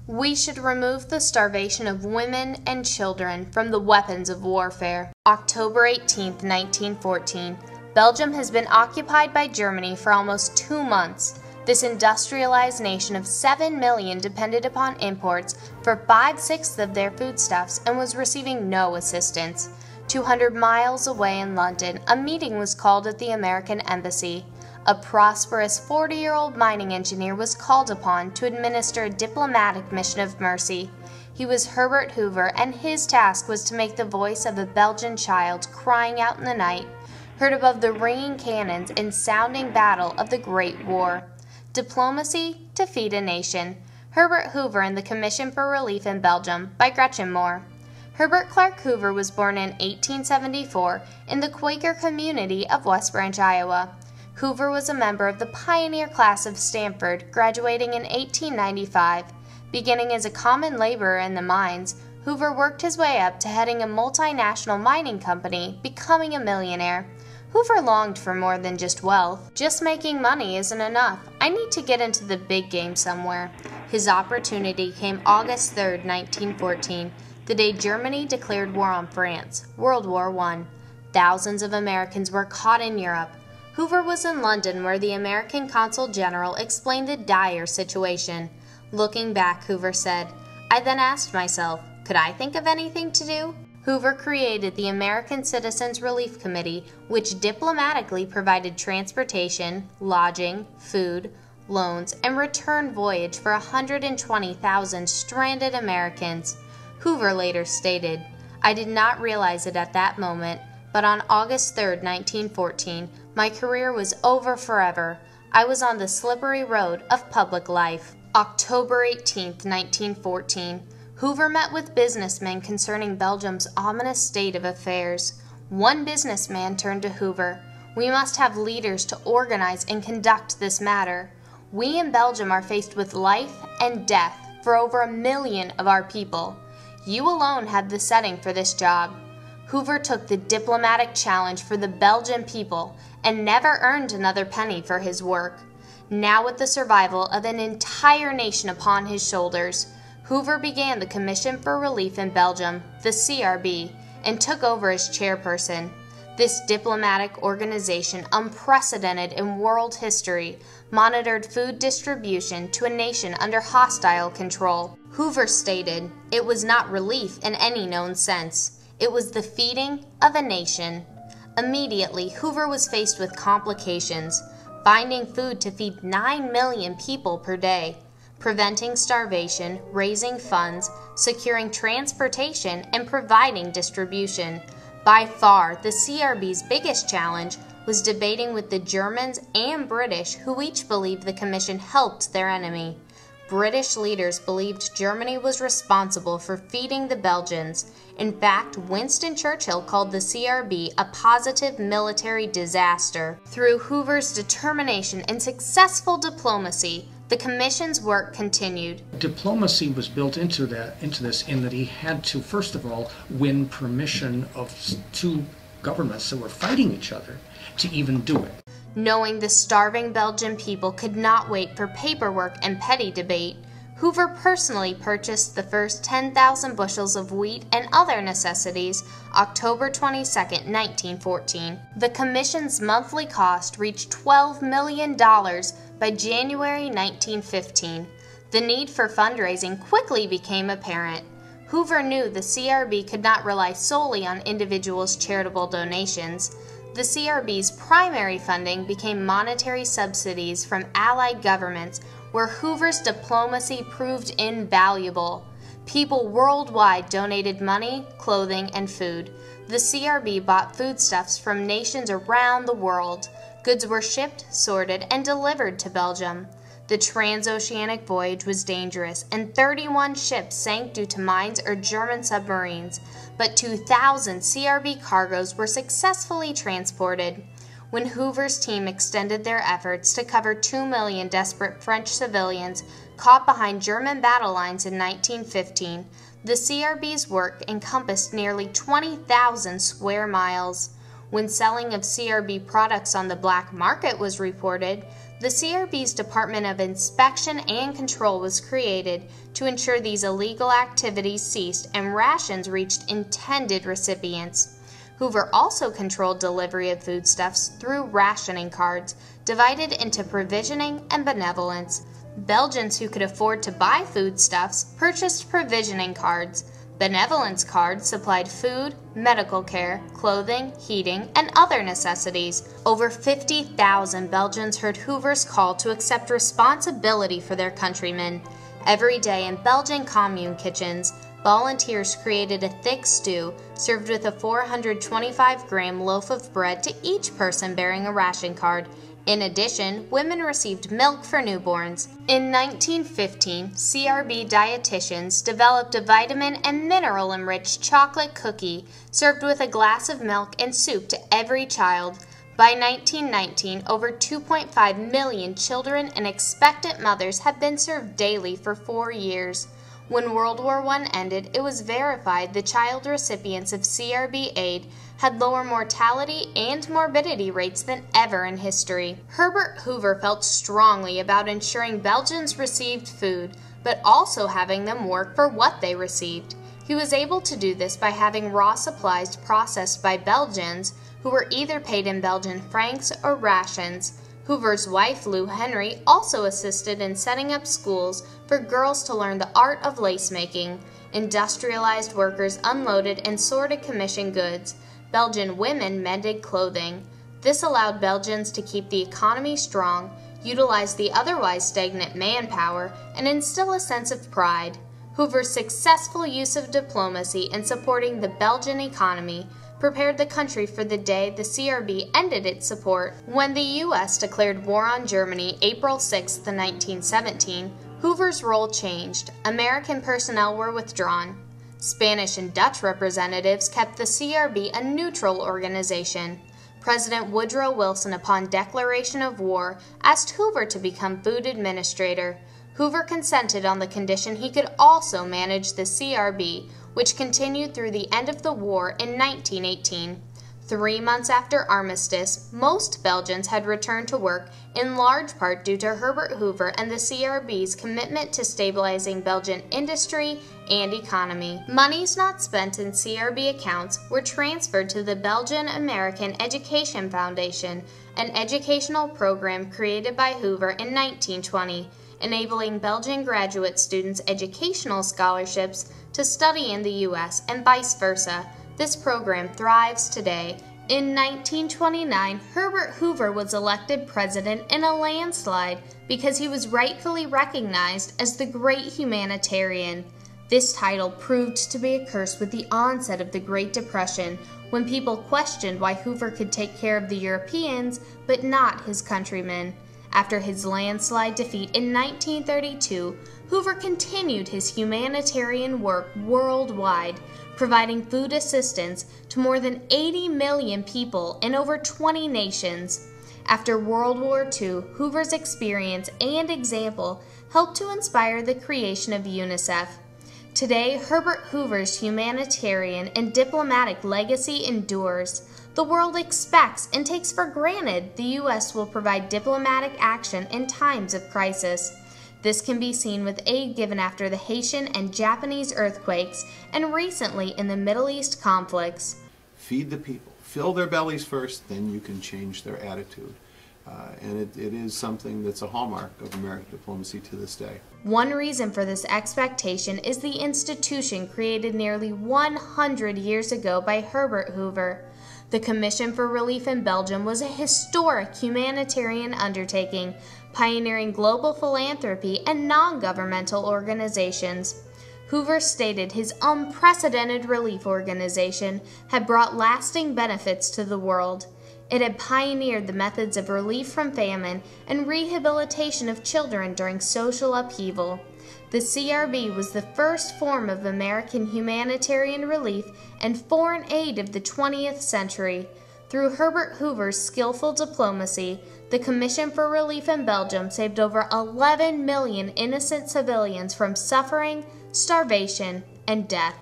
We should remove the starvation of women and children from the weapons of warfare. October 18, 1914. Belgium has been occupied by Germany for almost 2 months. This industrialized nation of 7 million depended upon imports for 5/6 of their foodstuffs and was receiving no assistance. 200 miles away in London, a meeting was called at the American Embassy. A prosperous 40-year-old mining engineer was called upon to administer a diplomatic mission of mercy. He was Herbert Hoover, and his task was to make the voice of a Belgian child crying out in the night heard above the ringing cannons and sounding battle of the Great War. Diplomacy to feed a nation. Herbert Hoover and the Commission for Relief in Belgium by Gretchen Moore. Herbert Clark Hoover was born in 1874 in the Quaker community of West Branch, Iowa. Hoover was a member of the pioneer class of Stanford, graduating in 1895. Beginning as a common laborer in the mines, Hoover worked his way up to heading a multinational mining company, becoming a millionaire. Hoover longed for more than just wealth. Just making money isn't enough. I need to get into the big game somewhere. His opportunity came August 3, 1914, the day Germany declared war on France, World War I. Thousands of Americans were caught in Europe. Hoover was in London, where the American Consul General explained the dire situation. Looking back, Hoover said, "I then asked myself, could I think of anything to do?" Hoover created the American Citizens Relief Committee, which diplomatically provided transportation, lodging, food, loans, and return voyage for 120,000 stranded Americans. Hoover later stated, "I did not realize it at that moment, but on August 3, 1914, my career was over forever. I was on the slippery road of public life." October 18, 1914. Hoover met with businessmen concerning Belgium's ominous state of affairs. One businessman turned to Hoover. "We must have leaders to organize and conduct this matter. We in Belgium are faced with life and death for over 1 million of our people. You alone have the setting for this job." Hoover took the diplomatic challenge for the Belgian people and never earned another penny for his work. Now, with the survival of an entire nation upon his shoulders, Hoover began the Commission for Relief in Belgium, the CRB, and took over as chairperson. This diplomatic organization, unprecedented in world history, monitored food distribution to a nation under hostile control. Hoover stated, "It was not relief in any known sense. It was the feeding of a nation." Immediately, Hoover was faced with complications, finding food to feed 9 million people per day, preventing starvation, raising funds, securing transportation, and providing distribution. By far, the CRB's biggest challenge was debating with the Germans and British, who each believed the Commission helped their enemy. British leaders believed Germany was responsible for feeding the Belgians. In fact, Winston Churchill called the CRB a positive military disaster. Through Hoover's determination and successful diplomacy, the Commission's work continued. Diplomacy was built into this in that he had to, first of all, win permission of two governments that were fighting each other to even do it. Knowing the starving Belgian people could not wait for paperwork and petty debate, Hoover personally purchased the first 10,000 bushels of wheat and other necessities October 22, 1914. The Commission's monthly cost reached $12 million by January 1915. The need for fundraising quickly became apparent. Hoover knew the CRB could not rely solely on individuals' charitable donations. The CRB's primary funding became monetary subsidies from Allied governments, where Hoover's diplomacy proved invaluable. People worldwide donated money, clothing, and food. The CRB bought foodstuffs from nations around the world. Goods were shipped, sorted, and delivered to Belgium. The transoceanic voyage was dangerous, and 31 ships sank due to mines or German submarines, but 2,000 CRB cargoes were successfully transported. When Hoover's team extended their efforts to cover 2 million desperate French civilians caught behind German battle lines in 1915, the CRB's work encompassed nearly 20,000 square miles. When selling of CRB products on the black market was reported, The CRB's Department of Inspection and Control was created to ensure these illegal activities ceased and rations reached intended recipients. Hoover also controlled delivery of foodstuffs through rationing cards, divided into provisioning and benevolence. Belgians who could afford to buy foodstuffs purchased provisioning cards. Benevolence cards supplied food, medical care, clothing, heating, and other necessities. Over 50,000 Belgians heard Hoover's call to accept responsibility for their countrymen. Every day in Belgian commune kitchens, volunteers created a thick stew served with a 425-gram loaf of bread to each person bearing a ration card. In addition, women received milk for newborns. In 1915, CRB dietitians developed a vitamin and mineral-enriched chocolate cookie served with a glass of milk and soup to every child. By 1919, over 2.5 million children and expectant mothers had been served daily for 4 years. When World War I ended, it was verified the child recipients of CRB aid had lower mortality and morbidity rates than ever in history. Herbert Hoover felt strongly about ensuring Belgians received food, but also having them work for what they received. He was able to do this by having raw supplies processed by Belgians who were either paid in Belgian francs or rations. Hoover's wife, Lou Henry, also assisted in setting up schools for girls to learn the art of lace making. Industrialized workers unloaded and sorted commission goods. Belgian women mended clothing. This allowed Belgians to keep the economy strong, utilize the otherwise stagnant manpower, and instill a sense of pride. Hoover's successful use of diplomacy in supporting the Belgian economy prepared the country for the day the CRB ended its support. When the U.S. declared war on Germany April 6, 1917, Hoover's role changed. American personnel were withdrawn. Spanish and Dutch representatives kept the CRB a neutral organization. President Woodrow Wilson, upon declaration of war, asked Hoover to become food administrator. Hoover consented on the condition he could also manage the CRB, which continued through the end of the war in 1918. 3 months after armistice, most Belgians had returned to work, in large part due to Herbert Hoover and the CRB's commitment to stabilizing Belgian industry and economy. Monies not spent in CRB accounts were transferred to the Belgian American Education Foundation, an educational program created by Hoover in 1920, enabling Belgian graduate students educational scholarships to study in the U.S. and vice versa. This program thrives today. In 1929, Herbert Hoover was elected president in a landslide because he was rightfully recognized as the great humanitarian. This title proved to be a curse with the onset of the Great Depression, when people questioned why Hoover could take care of the Europeans but not his countrymen. After his landslide defeat in 1932, Hoover continued his humanitarian work worldwide, providing food assistance to more than 80 million people in over 20 nations. After World War II, Hoover's experience and example helped to inspire the creation of UNICEF. Today, Herbert Hoover's humanitarian and diplomatic legacy endures. The world expects and takes for granted the U.S. will provide diplomatic action in times of crisis. This can be seen with aid given after the Haitian and Japanese earthquakes and recently in the Middle East conflicts. Feed the people. Fill their bellies first, then you can change their attitude. And it is something that's a hallmark of American diplomacy to this day. One reason for this expectation is the institution created nearly 100 years ago by Herbert Hoover. The Commission for Relief in Belgium was a historic humanitarian undertaking, pioneering global philanthropy and non-governmental organizations. Hoover stated his unprecedented relief organization had brought lasting benefits to the world. It had pioneered the methods of relief from famine and rehabilitation of children during social upheaval. The CRB was the first form of American humanitarian relief and foreign aid of the 20th century. Through Herbert Hoover's skillful diplomacy, the Commission for Relief in Belgium saved over 11 million innocent civilians from suffering, starvation, and death.